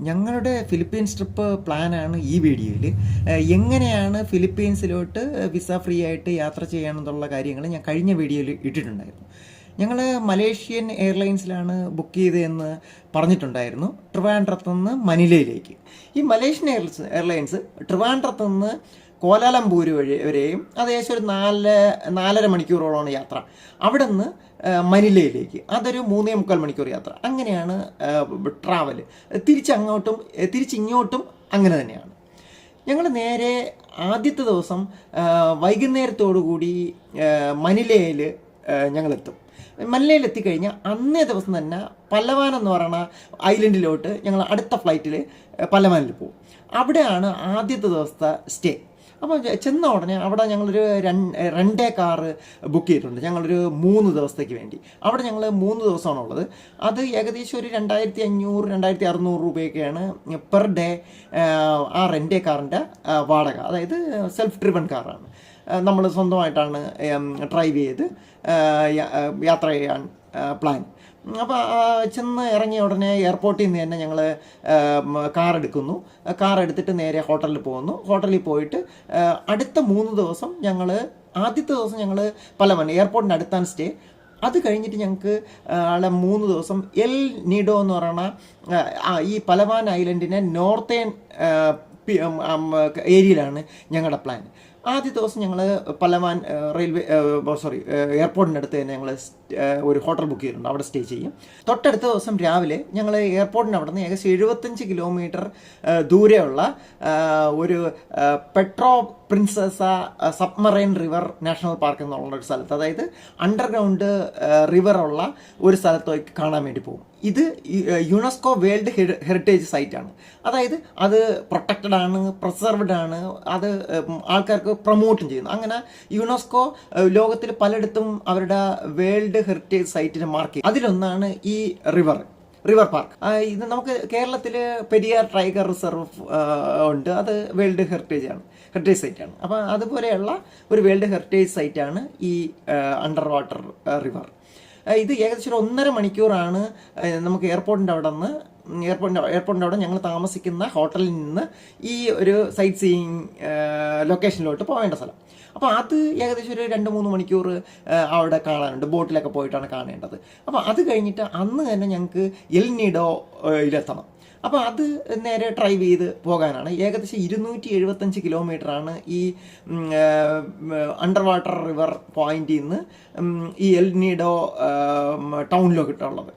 ഞങ്ങളുടെ Philippines trip പ്ലാനാണ് ഈ വീഡിയോയിൽ. എങ്ങനെയാണ് ഫിലിപ്പീൻസിലോട്ട് വിസ ഫ്രീ ആയിട്ട് യാത്ര ചെയ്യാനെന്നുള്ള കാര്യങ്ങൾ ഞാൻ കഴിഞ്ഞ വീഡിയോയിൽ ഇട്ടിട്ടുണ്ടായിരുന്നു. ഞങ്ങൾ മലേഷ്യൻ എയർലൈൻസിലാണ് ബുക്ക് ചെയ്തതെന്ന് പറഞ്ഞിട്ടുണ്ടായിരുന്നു, ട്രിവാൻഡ്രത്തുനിന്ന് മനിലയിലേക്ക്. ഈ മലേഷ്യൻ എയർലൈൻസ് ട്രിവാൻഡ്രത്തുനിന്ന് കോലാലംപൂർ വരെയും ഏകദേശം ഒരു 4-4.5 മണിക്കൂറോളമാണ് യാത്ര. അവിടെ നിന്ന് മനിലയിലേക്ക് അതൊരു 3.25 മണിക്കൂർ യാത്ര. അങ്ങനെയാണ് ട്രാവൽ. തിരിച്ചിങ്ങോട്ടും അങ്ങനെ തന്നെയാണ്. ഞങ്ങൾ നേരെ ആദ്യത്തെ ദിവസം വൈകുന്നേരത്തോടുകൂടി മനിലയിൽ ഞങ്ങളെത്തും. മനിലയിൽ എത്തിക്കഴിഞ്ഞാൽ അന്നേ ദിവസം തന്നെ പലവാൻ എന്ന് പറയുന്ന ഐലൻഡിലോട്ട് ഞങ്ങൾ അടുത്ത ഫ്ലൈറ്റിൽ പലവാനിൽ പോകും. അവിടെയാണ് ആദ്യത്തെ ദിവസത്തെ സ്റ്റേ. അപ്പോൾ ചെന്ന ഉടനെ അവിടെ ഞങ്ങളൊരു റെൻ്റേ കാറ് ബുക്ക് ചെയ്തിട്ടുണ്ട്. ഞങ്ങളൊരു 3 ദിവസത്തേക്ക് വേണ്ടി. അവിടെ ഞങ്ങൾ 3 ദിവസമാണുള്ളത്. അത് ഏകദേശം ഒരു 2500-2600 രൂപയൊക്കെയാണ് പെർ ഡേ ആ റെൻ്റേ കാറിൻ്റെ വാടക. അതായത് സെൽഫ് ഡ്രിവൺ കാറാണ്. നമ്മൾ സ്വന്തമായിട്ടാണ് ഡ്രൈവ് ചെയ്ത് യാത്ര ചെയ്യാൻ പ്ലാൻ. അപ്പോൾ ചെന്ന് ഇറങ്ങിയ ഉടനെ എയർപോർട്ടിൽ നിന്ന് തന്നെ ഞങ്ങൾ കാർ എടുത്തിട്ട് നേരെ ഹോട്ടലിൽ പോകുന്നു. ഹോട്ടലിൽ പോയിട്ട് അടുത്ത 3 ദിവസം ആദ്യത്തെ ദിവസം ഞങ്ങൾ പലവൻ എയർപോർട്ടിൻ്റെ അടുത്താണ് സ്റ്റേ. അത് കഴിഞ്ഞിട്ട് ഞങ്ങൾക്ക് 3 ദിവസം എൽ നീഡോ എന്ന് പറയുന്ന ഈ പലവാൻ ഐലൻഡിനെ നോർത്തേൺ ഏരിയയിലാണ് ഞങ്ങളുടെ പ്ലാൻ. ആദ്യ ദിവസം ഞങ്ങൾ പലവാൻ എയർപോർട്ടിൻ്റെ അടുത്ത് തന്നെ ഞങ്ങൾ ഒരു ഹോട്ടൽ ബുക്ക് ചെയ്തിട്ടുണ്ട്. അവിടെ സ്റ്റേ ചെയ്യും. തൊട്ടടുത്ത ദിവസം രാവിലെ ഞങ്ങൾ എയർപോർട്ടിൻ്റെ അവിടെ നിന്ന് ഏകദേശം 75 കിലോമീറ്റർ ദൂരെയുള്ള ഒരു പെട്രോ Princesa submarine river national park എന്നുള്ള ഒരു സ്ഥലത്ത്, അതായത് അണ്ടർഗ്രൗണ്ട് റിവറുള്ള ഒരു സ്ഥലത്തേക്ക് കാണാൻ വേണ്ടി പോകും. ഇത് യുനെസ്കോ വേൾഡ് ഹെറിറ്റേജ് സൈറ്റാണ്. അതായത് അത് പ്രൊട്ടക്റ്റഡ് ആണ്, പ്രിസർവ്ഡ് ആണ്, അത് ആൾക്കാർക്ക് പ്രൊമോട്ടും ചെയ്യുന്നു. അങ്ങനെ യുനെസ്കോ ലോകത്തിൽ പലയിടത്തും അവരുടെ വേൾഡ് ഹെറിറ്റേജ് സൈറ്റിനെ മാർക്ക് ചെയ്യും. അതിലൊന്നാണ് ഈ റിവർ പാർക്ക്. ഇത് നമുക്ക് കേരളത്തിൽ പെരിയാർ ടൈഗർ റിസർവ് ഉണ്ട്. അത് വേൾഡ് ഹെറിറ്റേജ് സൈറ്റാണ്. അപ്പോൾ അതുപോലെയുള്ള ഒരു വേൾഡ് ഹെറിറ്റേജ് സൈറ്റാണ് ഈ അണ്ടർ വാട്ടർ റിവർ. ഇത് ഏകദേശം 1.5 മണിക്കൂറാണ് നമുക്ക് എയർപോർട്ടിൻ്റെ അവിടെ ഞങ്ങൾ താമസിക്കുന്ന ഹോട്ടലിൽ നിന്ന് ഈ ഒരു സൈറ്റ് സീയിങ് ലൊക്കേഷനിലോട്ട് പോകേണ്ട സ്ഥലം. അപ്പോൾ അത് ഏകദേശം ഒരു 2-3 മണിക്കൂർ അവിടെ കാണാനുണ്ട്. ബോട്ടിലൊക്കെ പോയിട്ടാണ് കാണേണ്ടത്. അപ്പോൾ അത് കഴിഞ്ഞിട്ട് അന്ന് തന്നെ ഞങ്ങൾക്ക് എൽ നീഡോയിലെത്തണം. അപ്പോൾ അത് നേരെ ഡ്രൈവ് ചെയ്ത് പോകാനാണ്. ഏകദേശം 275 കിലോമീറ്ററാണ് ഈ അണ്ടർ വാട്ടർ റിവർ പോയിന്റിൽ നിന്ന് ഈ എൽ നീഡോ ടൗണിലോട്ടുള്ളത്.